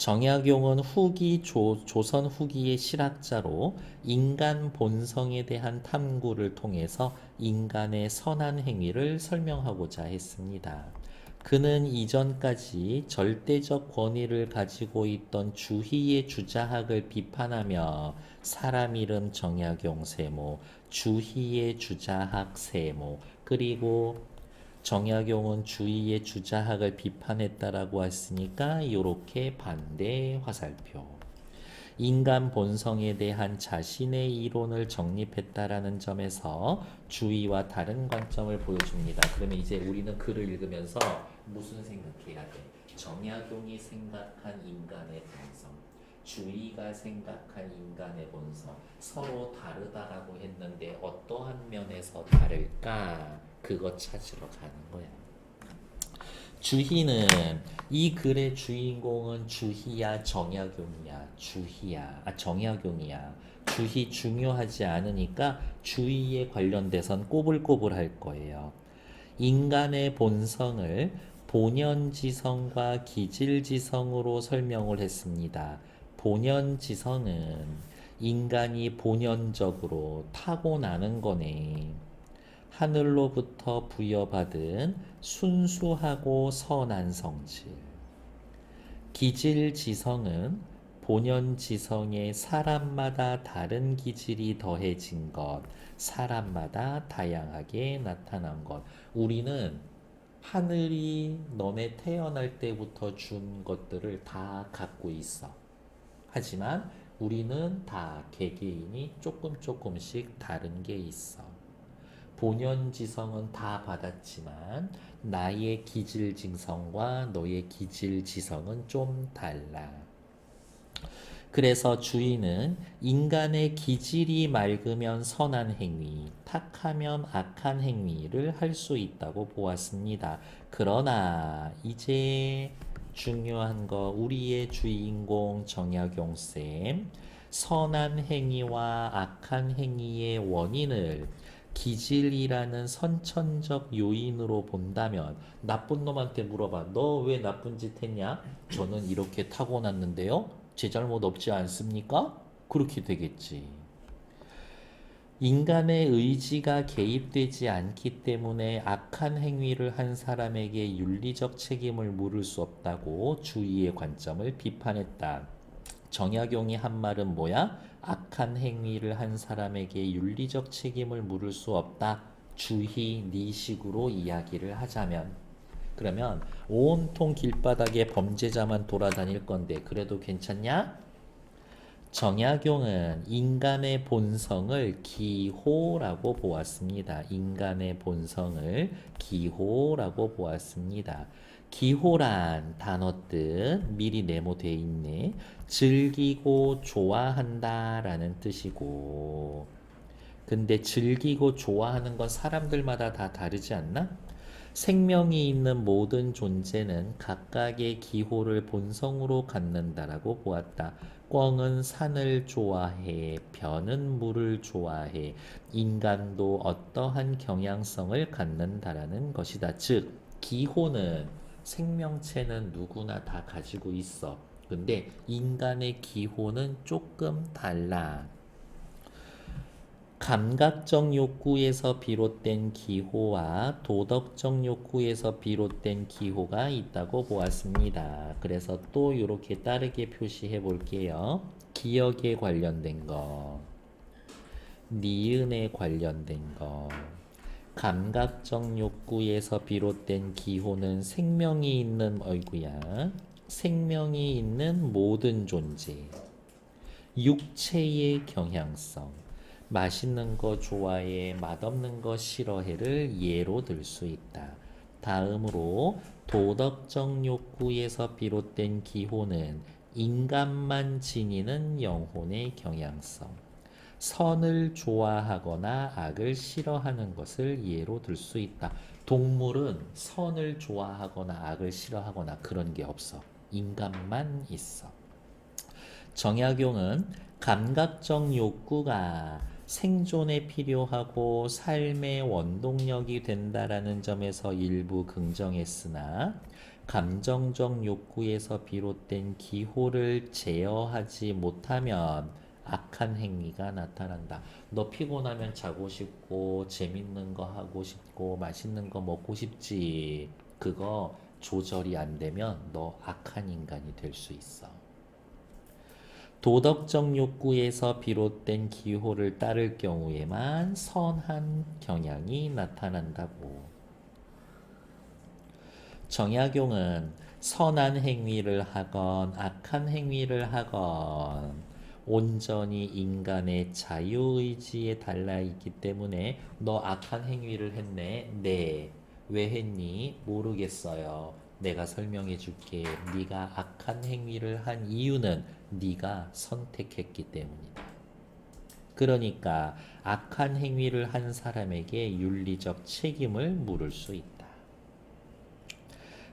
정약용은 조선 후기의 실학자로 인간 본성에 대한 탐구를 통해서 인간의 선한 행위를 설명하고자 했습니다. 그는 이전까지 절대적 권위를 가지고 있던 주희의 주자학을 비판하며 사람 이름 정약용 세모, 주희의 주자학 세모, 그리고 정약용은 주위의 주자학을 비판했다라고 했으니까 이렇게 반대 화살표. 인간 본성에 대한 자신의 이론을 정립했다라는 점에서 주위와 다른 관점을 보여줍니다. 그러면 이제 우리는 글을 읽으면서 무슨 생각해야 돼? 정약용이 생각한 인간의 본성, 주위가 생각한 인간의 본성, 서로 다르다라고 했는데 어떠한 면에서 다를까? 그거 찾으러 가는 거야. 주희는 이 글의 주인공은 주희야 정약용이야. 정약용이야. 주희 중요하지 않으니까 주희에 관련돼선 꼬불꼬불 할 거예요. 인간의 본성을 본연지성과 기질지성으로 설명을 했습니다. 본연지성은 인간이 본연적으로 타고나는 거네. 하늘로부터 부여받은 순수하고 선한 성질. 기질지성은 본연지성에 사람마다 다른 기질이 더해진 것, 사람마다 다양하게 나타난 것. 우리는 하늘이 너네 태어날 때부터 준 것들을 다 갖고 있어. 하지만 우리는 다 개개인이 조금씩 다른 게 있어. 본연지성은 다 받았지만 나의 기질지성과 너의 기질지성은 좀 달라. 그래서 주인은 인간의 기질이 맑으면 선한 행위, 탁하면 악한 행위를 할 수 있다고 보았습니다. 그러나 이제 중요한 거 우리의 주인공 정약용쌤, 선한 행위와 악한 행위의 원인을 기질이라는 선천적 요인으로 본다면 나쁜 놈한테 물어봐. 너 왜 나쁜 짓 했냐? 저는 이렇게 타고났는데요. 제 잘못 없지 않습니까? 그렇게 되겠지. 인간의 의지가 개입되지 않기 때문에 악한 행위를 한 사람에게 윤리적 책임을 물을 수 없다고 주위의 관점을 비판했다. 정약용이 한 말은 뭐야? 악한 행위를 한 사람에게 윤리적 책임을 물을 수 없다. 주희 네 식으로 이야기를 하자면, 그러면 온통 길바닥에 범죄자만 돌아다닐 건데 그래도 괜찮냐? 정약용은 인간의 본성을 기호라고 보았습니다. 인간의 본성을 기호라고 보았습니다. 기호란 단어 뜻 미리 네모되어 있네. 즐기고 좋아한다 라는 뜻이고, 근데 즐기고 좋아하는 건 사람들마다 다 다르지 않나? 생명이 있는 모든 존재는 각각의 기호를 본성으로 갖는다라고 보았다. 꿩은 산을 좋아해, 변은 물을 좋아해, 인간도 어떠한 경향성을 갖는다라는 것이다. 즉, 기호는 생명체는 누구나 다 가지고 있어. 근데 인간의 기호는 조금 달라. 감각적 욕구에서 비롯된 기호와 도덕적 욕구에서 비롯된 기호가 있다고 보았습니다. 그래서 또 이렇게 다르게 표시해 볼게요. 기억에 관련된 거, 니은에 관련된 거. 감각적 욕구에서 비롯된 기호는 생명이 있는 생명이 있는 모든 존재, 육체의 경향성, 맛있는 거 좋아해, 맛없는 거 싫어해를 예로 들 수 있다. 다음으로 도덕적 욕구에서 비롯된 기호는 인간만 지니는 영혼의 경향성, 선을 좋아하거나 악을 싫어하는 것을 예로 들 수 있다. 동물은 선을 좋아하거나 악을 싫어하거나 그런 게 없어. 인간만 있어. 정약용은 감각적 욕구가 생존에 필요하고 삶의 원동력이 된다라는 점에서 일부 긍정했으나 감정적 욕구에서 비롯된 기호를 제어하지 못하면 악한 행위가 나타난다. 너 피곤하면 자고 싶고 재밌는 거 하고 싶고 맛있는 거 먹고 싶지. 그거 조절이 안 되면 너 악한 인간이 될 수 있어. 도덕적 욕구에서 비롯된 기호를 따를 경우에만 선한 경향이 나타난다고. 정약용은 선한 행위를 하건 악한 행위를 하건 온전히 인간의 자유의지에 달려있기 때문에 너 악한 행위를 했네. 네. 왜 했니? 모르겠어요. 내가 설명해 줄게. 네가 악한 행위를 한 이유는 네가 선택했기 때문이다. 그러니까 악한 행위를 한 사람에게 윤리적 책임을 물을 수 있다.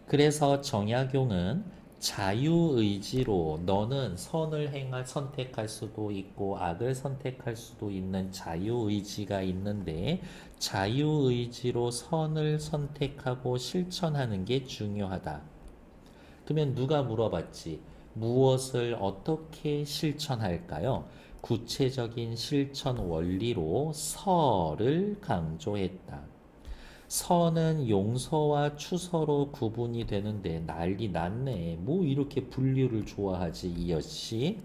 그래서 정약용은 자유의지로 너는 선을 선택할 수도 있고 악을 선택할 수도 있는 자유의지가 있는데 자유의지로 선을 선택하고 실천하는 게 중요하다. 그러면 누가 물어봤지? 무엇을 어떻게 실천할까요? 구체적인 실천 원리로 서를 강조했다. 서는 용서와 추서로 구분이 되는데 난리 났네. 뭐 이렇게 분류를 좋아하지 이 여씨.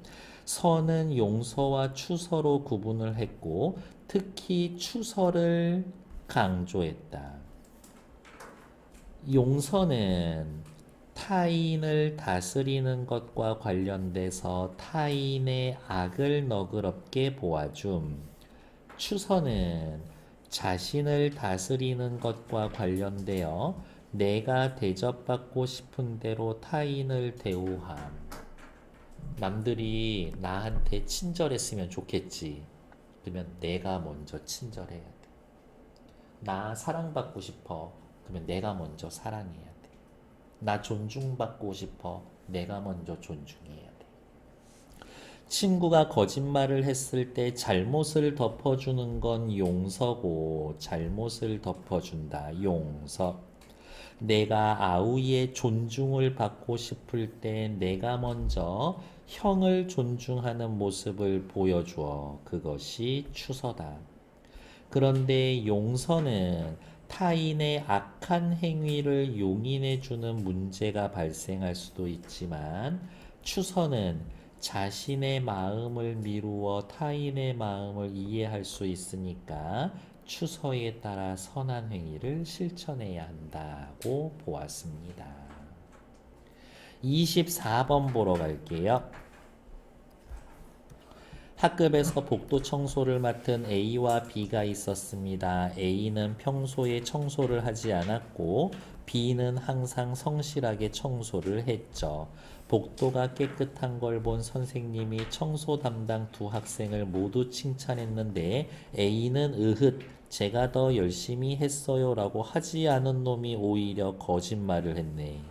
서는 용서와 추서로 구분을 했고 특히 추서를 강조했다. 용서는 타인을 다스리는 것과 관련돼서 타인의 악을 너그럽게 보아줌. 추서는 자신을 다스리는 것과 관련되어 내가 대접받고 싶은 대로 타인을 대우함. 남들이 나한테 친절했으면 좋겠지. 그러면 내가 먼저 친절해야 돼. 나 사랑받고 싶어. 그러면 내가 먼저 사랑해야 돼. 나 존중받고 싶어. 내가 먼저 존중해야 돼. 친구가 거짓말을 했을 때 잘못을 덮어주는 건 용서고 잘못을 덮어준다. 용서. 내가 아우의 존중을 받고 싶을 때 내가 먼저 형을 존중하는 모습을 보여주어. 그것이 추서다. 그런데 용서는 타인의 악한 행위를 용인해주는 문제가 발생할 수도 있지만 추서는 자신의 마음을 미루어 타인의 마음을 이해할 수 있으니까 추서에 따라 선한 행위를 실천해야 한다고 보았습니다. 24번 보러 갈게요. 학급에서 복도 청소를 맡은 A와 B가 있었습니다. A는 평소에 청소를 하지 않았고 B는 항상 성실하게 청소를 했죠. 복도가 깨끗한 걸 본 선생님이 청소 담당 두 학생을 모두 칭찬했는데 A는 으흣 제가 더 열심히 했어요 라고 하지 않은 놈이 오히려 거짓말을 했네.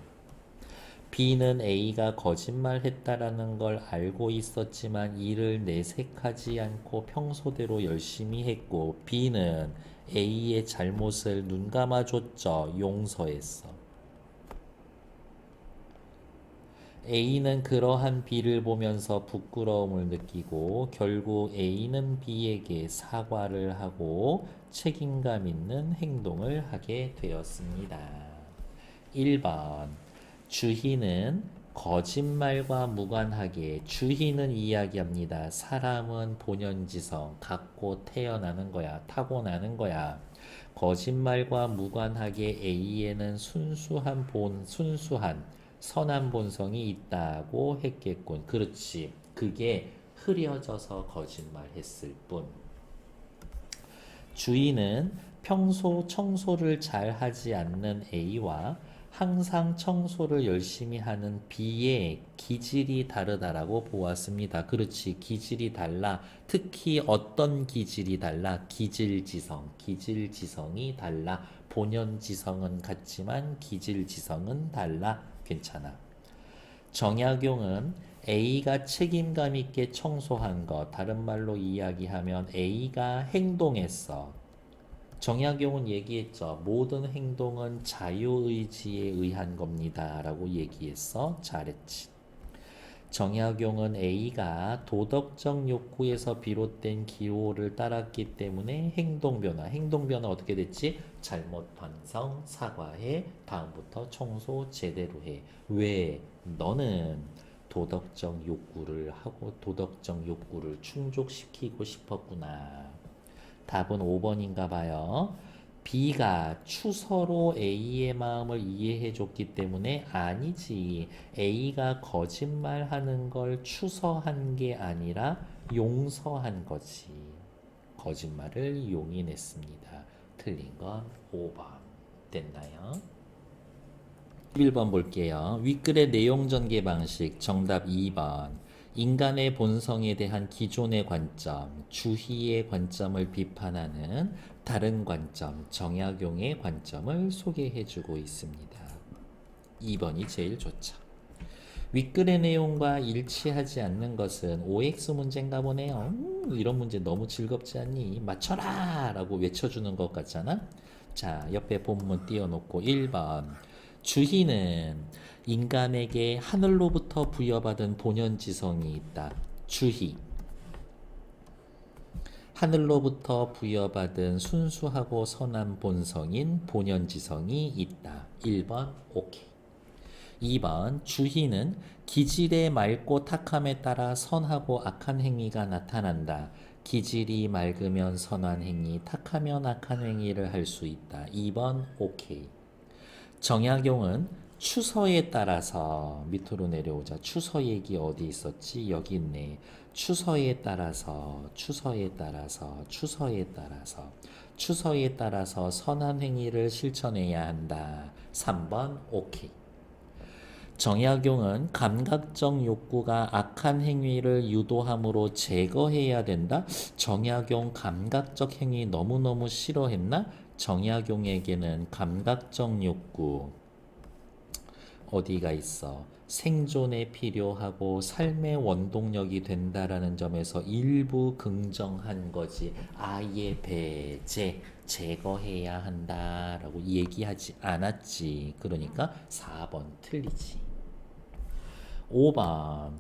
B는 A가 거짓말했다라는 걸 알고 있었지만 이를 내색하지 않고 평소대로 열심히 했고 B는 A의 잘못을 눈 감아줬죠. 용서했어. A는 그러한 B를 보면서 부끄러움을 느끼고 결국 A는 B에게 사과를 하고 책임감 있는 행동을 하게 되었습니다. 1번 주희는 거짓말과 무관하게 주희는 이야기합니다. 사람은 본연지성 갖고 태어나는 거야. 타고나는 거야. 거짓말과 무관하게 A에는 순수한 선한 본성이 있다고 했겠군. 그렇지. 그게 흐려져서 거짓말했을 뿐. 주희는 평소 청소를 잘 하지 않는 A와 항상 청소를 열심히 하는 B의 기질이 다르다라고 보았습니다. 그렇지. 기질이 달라. 특히 어떤 기질이 달라? 기질지성이 달라. 본연지성은 같지만 기질지성은 달라. 괜찮아. 정약용은 A가 책임감 있게 청소한 것, 다른 말로 이야기하면 A가 행동했어. 정약용은 얘기했죠. 모든 행동은 자유의지에 의한 겁니다. 라고 얘기했어. 잘했지. 정약용은 A가 도덕적 욕구에서 비롯된 기호를 따랐기 때문에 행동 변화 어떻게 됐지? 잘못 반성, 사과해, 다음부터 청소 제대로 해. 왜? 너는 도덕적 욕구를 하고 도덕적 욕구를 충족시키고 싶었구나. 답은 5번인가 봐요. B가 추서로 A의 마음을 이해해 줬기 때문에 아니지. A가 거짓말하는 걸 추서한 게 아니라 용서한 거지. 거짓말을 용인했습니다. 틀린 건 5번. 됐나요? 11번 볼게요. 윗글의 내용 전개 방식 정답 2번. 인간의 본성에 대한 기존의 관점, 주희의 관점을 비판하는 다른 관점, 정약용의 관점을 소개해주고 있습니다. 2번이 제일 좋죠. 윗글의 내용과 일치하지 않는 것은 OX 문제인가 보네요. 이런 문제 너무 즐겁지 않니? 맞춰라! 라고 외쳐주는 것 같잖아? 자, 옆에 본문 띄워놓고 1번. 주희는 인간에게 하늘로부터 부여받은 본연지성이 있다. 주희. 하늘로부터 부여받은 순수하고 선한 본성인 본연지성이 있다. 1번 오케이. 2번 주희는 기질의 맑고 탁함에 따라 선하고 악한 행위가 나타난다. 기질이 맑으면 선한 행위, 탁하면 악한 행위를 할 수 있다. 2번 오케이. 정약용은 추서에 따라서 밑으로 내려오자. 추서 얘기 어디 있었지? 여기 있네. 추서에 따라서 추서에 따라서 선한 행위를 실천해야 한다. 3번 오케이. 정약용은 감각적 욕구가 악한 행위를 유도함으로 제거해야 된다. 정약용 감각적 행위 너무너무 싫어했나? 정약용에게는 감각적 욕구 어디가 있어? 생존에 필요하고 삶의 원동력이 된다라는 점에서 일부 긍정한 거지. 아예 배제, 제거해야 한다라고 얘기하지 않았지. 그러니까 4번 틀리지. 5번.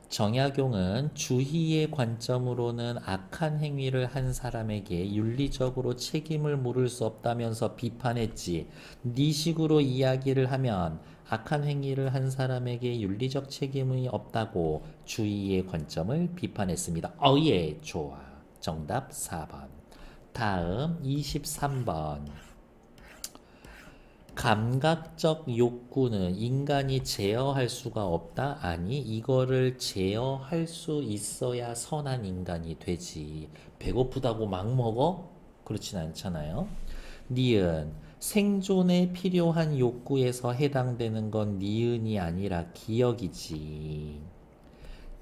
정약용은 주희의 관점으로는 악한 행위를 한 사람에게 윤리적으로 책임을 물을 수 없다면서 비판했지. 네 식으로 이야기를 하면 악한 행위를 한 사람에게 윤리적 책임이 없다고 주희의 관점을 비판했습니다. 예, 좋아. 정답 4번. 다음 23번. 감각적 욕구는 인간이 제어할 수가 없다? 아니, 이거를 제어할 수 있어야 선한 인간이 되지. 배고프다고 막 먹어? 그렇진 않잖아요. 니은, 생존에 필요한 욕구에서 해당되는 건 니은이 아니라 기억이지.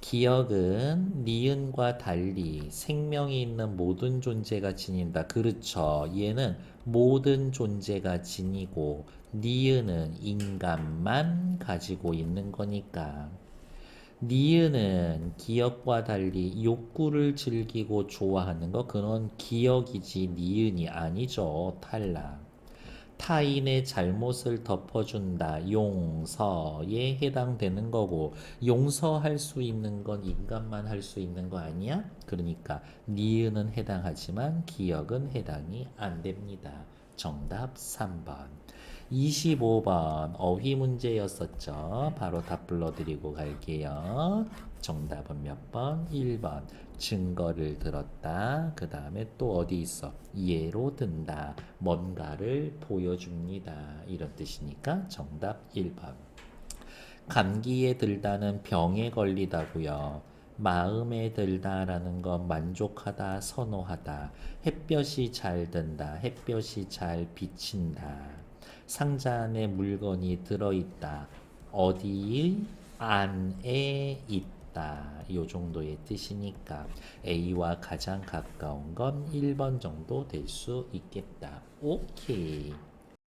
기억은 니은과 달리 생명이 있는 모든 존재가 지닌다. 그렇죠. 얘는 모든 존재가 지니고 니은은 인간만 가지고 있는 거니까. 니은은 기억과 달리 욕구를 즐기고 좋아하는 거 그건 기억이지 니은이 아니죠. 탈락. 타인의 잘못을 덮어준다. 용서에 해당되는 거고 용서할 수 있는 건 인간만 할 수 있는 거 아니야? 그러니까 니은은 해당하지만 기억은 해당이 안 됩니다. 정답 3번. 25번 어휘 문제였었죠. 바로 답 불러드리고 갈게요. 정답은 몇 번? 1번. 증거를 들었다. 그 다음에 또 어디 있어? 예로 든다. 뭔가를 보여줍니다. 이런 뜻이니까 정답 1번. 감기에 들다는 병에 걸리다고요. 마음에 들다라는 건 만족하다, 선호하다. 햇볕이 잘 든다. 햇볕이 잘 비친다. 상자 안에 물건이 들어있다. 어디 안에 있다. 요 정도의 뜻이니까 A와 가장 가까운 건 1번 정도 될 수 있겠다. 오케이.